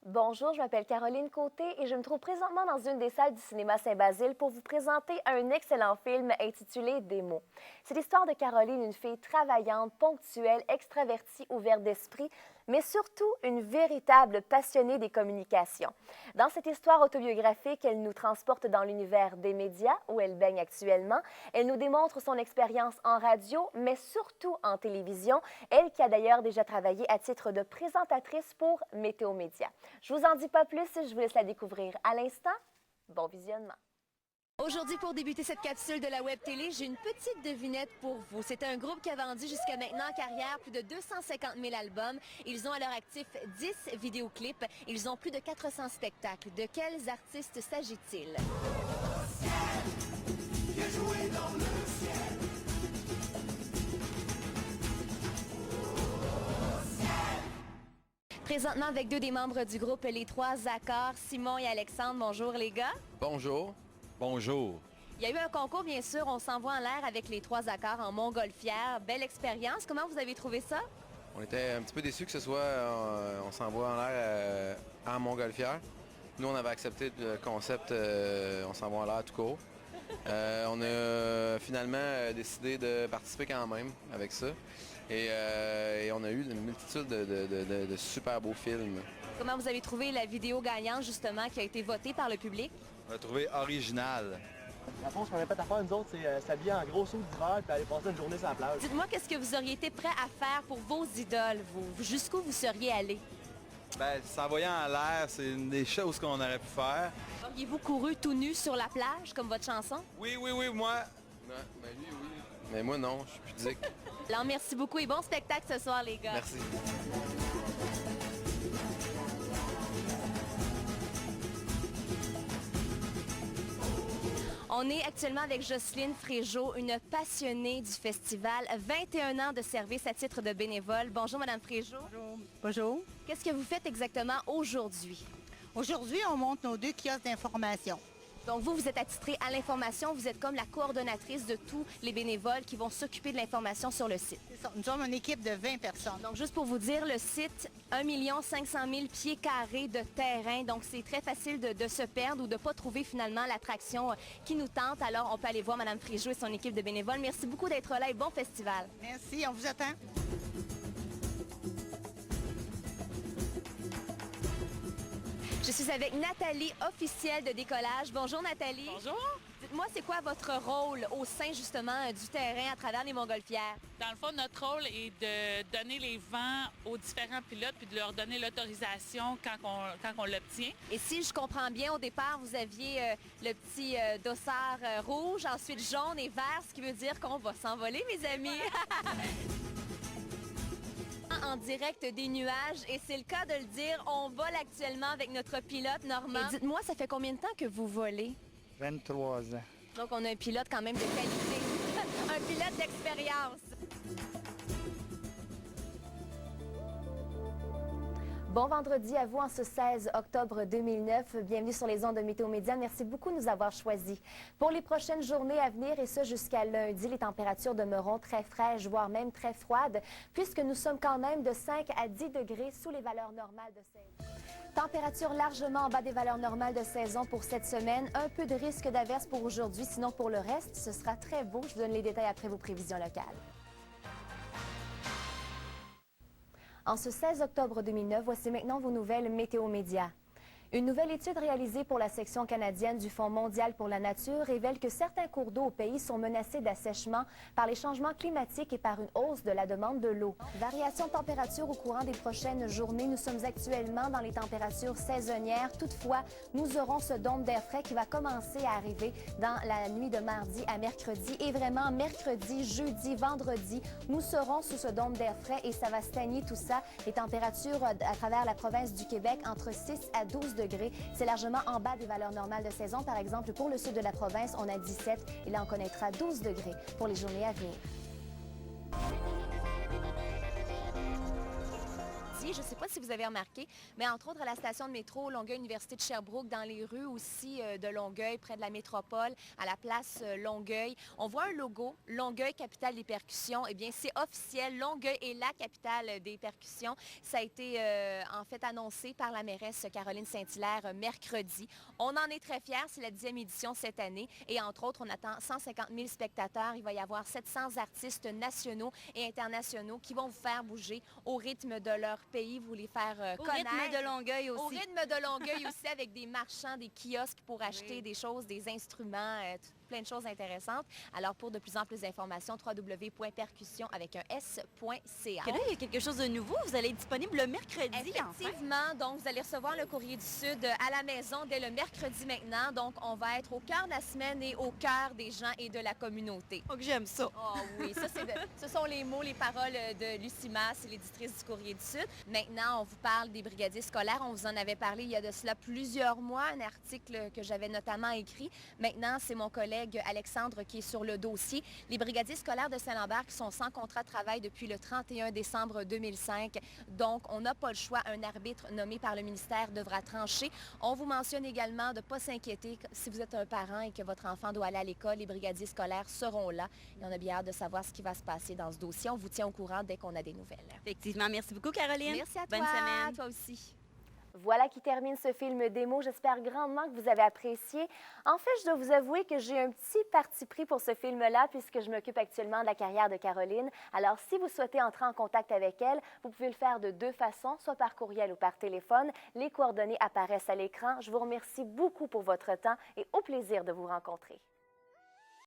Bonjour, je m'appelle Caroline Côté et je me trouve présentement dans une des salles du cinéma Saint-Basile pour vous présenter un excellent film intitulé Des mots. C'est l'histoire de Caroline, une fille travaillante, ponctuelle, extravertie, ouverte d'esprit, mais surtout une véritable passionnée des communications. Dans cette histoire autobiographique, elle nous transporte dans l'univers des médias où elle baigne actuellement. Elle nous démontre son expérience en radio, mais surtout en télévision, elle qui a d'ailleurs déjà travaillé à titre de présentatrice pour Météo Média. Je vous en dis pas plus, je vous laisse la découvrir à l'instant. Bon visionnement. Aujourd'hui, pour débuter cette capsule de la Web Télé, j'ai une petite devinette pour vous. C'est un groupe qui a vendu jusqu'à maintenant en carrière plus de 250 000 albums. Ils ont à leur actif 10 vidéoclips. Ils ont plus de 400 spectacles. De quels artistes s'agit-il? Présentement avec deux des membres du groupe Les Trois Accords, Simon et Alexandre. Bonjour les gars. Bonjour. Bonjour. Il y a eu un concours, bien sûr, on s'envoie en l'air avec Les Trois Accords en montgolfière. Belle expérience. Comment vous avez trouvé ça? On était un petit peu déçus que ce soit on s'envoie en l'air en montgolfière. Nous, on avait accepté le concept on s'envoie en l'air tout court. On a finalement décidé de participer quand même avec ça. Et on a eu une multitude de super beaux films. Comment vous avez trouvé la vidéo gagnante, justement, qui a été votée par le public? On l'a trouvé original. La fond, ce qu'on avait fait à faire, nous autres, c'est s'habiller en gros saut d'hiver et aller passer une journée sur la plage. Dites-moi, qu'est-ce que vous auriez été prêt à faire pour vos idoles, vous? Jusqu'où vous seriez allé? Ben, s'envoyer en l'air, c'est une des choses qu'on aurait pu faire. Auriez-vous couru tout nu sur la plage, comme votre chanson? Oui, moi. Non, mais lui, oui. Mais moi, non, je suis pudique. Alors, merci beaucoup et bon spectacle ce soir, les gars. Merci. On est actuellement avec Jocelyne Fréjot, une passionnée du festival. 21 ans de service à titre de bénévole. Bonjour, Madame Fréjot. Bonjour. Bonjour. Qu'est-ce que vous faites exactement aujourd'hui? Aujourd'hui, on monte nos deux kiosques d'information. Donc, vous êtes attitrée à l'information. Vous êtes comme la coordonnatrice de tous les bénévoles qui vont s'occuper de l'information sur le site. C'est ça. Nous sommes une équipe de 20 personnes. Donc, juste pour vous dire, le site, 1 500 000 pieds carrés de terrain. Donc, c'est très facile de se perdre ou de ne pas trouver finalement l'attraction qui nous tente. Alors, on peut aller voir Mme Fréjot et son équipe de bénévoles. Merci beaucoup d'être là et bon festival. Merci, on vous attend. Je suis avec Nathalie, officielle de décollage. Bonjour Nathalie. Bonjour. Dites-moi, c'est quoi votre rôle au sein justement du terrain à travers les montgolfières? Dans le fond, notre rôle est de donner les vents aux différents pilotes puis de leur donner l'autorisation quand on l'obtient. Et si je comprends bien, au départ, vous aviez le petit dossard rouge, ensuite jaune et vert, ce qui veut dire qu'on va s'envoler, mes amis. En direct des nuages, et c'est le cas de le dire, on vole actuellement avec notre pilote Normand. Et dites-moi, ça fait combien de temps que vous volez? 23 ans. Donc, on a un pilote quand même de qualité, un pilote d'expérience. Bon vendredi à vous en ce 16 octobre 2009. Bienvenue sur les ondes de Météo Média. Merci beaucoup de nous avoir choisis. Pour les prochaines journées à venir, et ce jusqu'à lundi, les températures demeureront très fraîches, voire même très froides, puisque nous sommes quand même de 5 à 10 degrés sous les valeurs normales de saison. Température largement en bas des valeurs normales de saison pour cette semaine. Un peu de risque d'averse pour aujourd'hui, sinon pour le reste, ce sera très beau. Je vous donne les détails après vos prévisions locales. En ce 16 octobre 2009, voici maintenant vos nouvelles Météo Média. Une nouvelle étude réalisée pour la section canadienne du Fonds mondial pour la nature révèle que certains cours d'eau au pays sont menacés d'assèchement par les changements climatiques et par une hausse de la demande de l'eau. Variation de température au courant des prochaines journées. Nous sommes actuellement dans les températures saisonnières. Toutefois, nous aurons ce dôme d'air frais qui va commencer à arriver dans la nuit de mardi à mercredi. Et vraiment, mercredi, jeudi, vendredi, nous serons sous ce dôme d'air frais et ça va stagner tout ça. Les températures à travers la province du Québec entre 6 à 12 degrés. C'est largement en bas des valeurs normales de saison. Par exemple, pour le sud de la province, on a 17 et là, on connaîtra 12 degrés pour les journées à venir. mercredi. Je ne sais pas si vous avez remarqué, mais entre autres à la station de métro Longueuil Université de Sherbrooke, dans les rues aussi de Longueuil, près de la métropole, à la place Longueuil, on voit un logo, Longueuil, capitale des percussions. Eh bien, c'est officiel, Longueuil est la capitale des percussions. Ça a été en fait annoncé par la mairesse Caroline Saint-Hilaire mercredi. On en est très fiers, c'est la 10e édition cette année et entre autres, on attend 150 000 spectateurs. Il va y avoir 700 artistes nationaux et internationaux qui vont vous faire bouger au rythme de leur pays, vous les faire connaître. Au rythme de Longueuil aussi. Au rythme de Longueuil aussi, avec des marchands, des kiosques pour acheter des choses, des instruments, plein de choses intéressantes. Alors, pour de plus en plus d'informations, www.percussion avec un s.ca. Là, il y a quelque chose de nouveau. Vous allez être disponible le mercredi, Effectivement, donc vous allez recevoir le Courrier du Sud à la maison dès le mercredi maintenant. Donc, on va être au cœur de la semaine et au cœur des gens et de la communauté. Oh, que j'aime ça. Oh oui, ça, ce sont les mots, les paroles de Lucie Masse, l'éditrice du Courrier du Sud. Maintenant, on vous parle des brigadiers scolaires. On vous en avait parlé il y a de cela plusieurs mois, un article que j'avais notamment écrit. Maintenant, c'est mon collègue Alexandre qui est sur le dossier. Les brigadiers scolaires de Saint-Lambert qui sont sans contrat de travail depuis le 31 décembre 2005. Donc, on n'a pas le choix. Un arbitre nommé par le ministère devra trancher. On vous mentionne également de ne pas s'inquiéter si vous êtes un parent et que votre enfant doit aller à l'école. Les brigadiers scolaires seront là. Et on a bien hâte de savoir ce qui va se passer dans ce dossier. On vous tient au courant dès qu'on a des nouvelles. Effectivement. Merci beaucoup, Caroline. Merci à toi. Bonne semaine. Toi aussi. Voilà qui termine ce film démo. J'espère grandement que vous avez apprécié. En fait, je dois vous avouer que j'ai un petit parti pris pour ce film-là puisque je m'occupe actuellement de la carrière de Caroline. Alors, si vous souhaitez entrer en contact avec elle, vous pouvez le faire de deux façons, soit par courriel ou par téléphone. Les coordonnées apparaissent à l'écran. Je vous remercie beaucoup pour votre temps et au plaisir de vous rencontrer.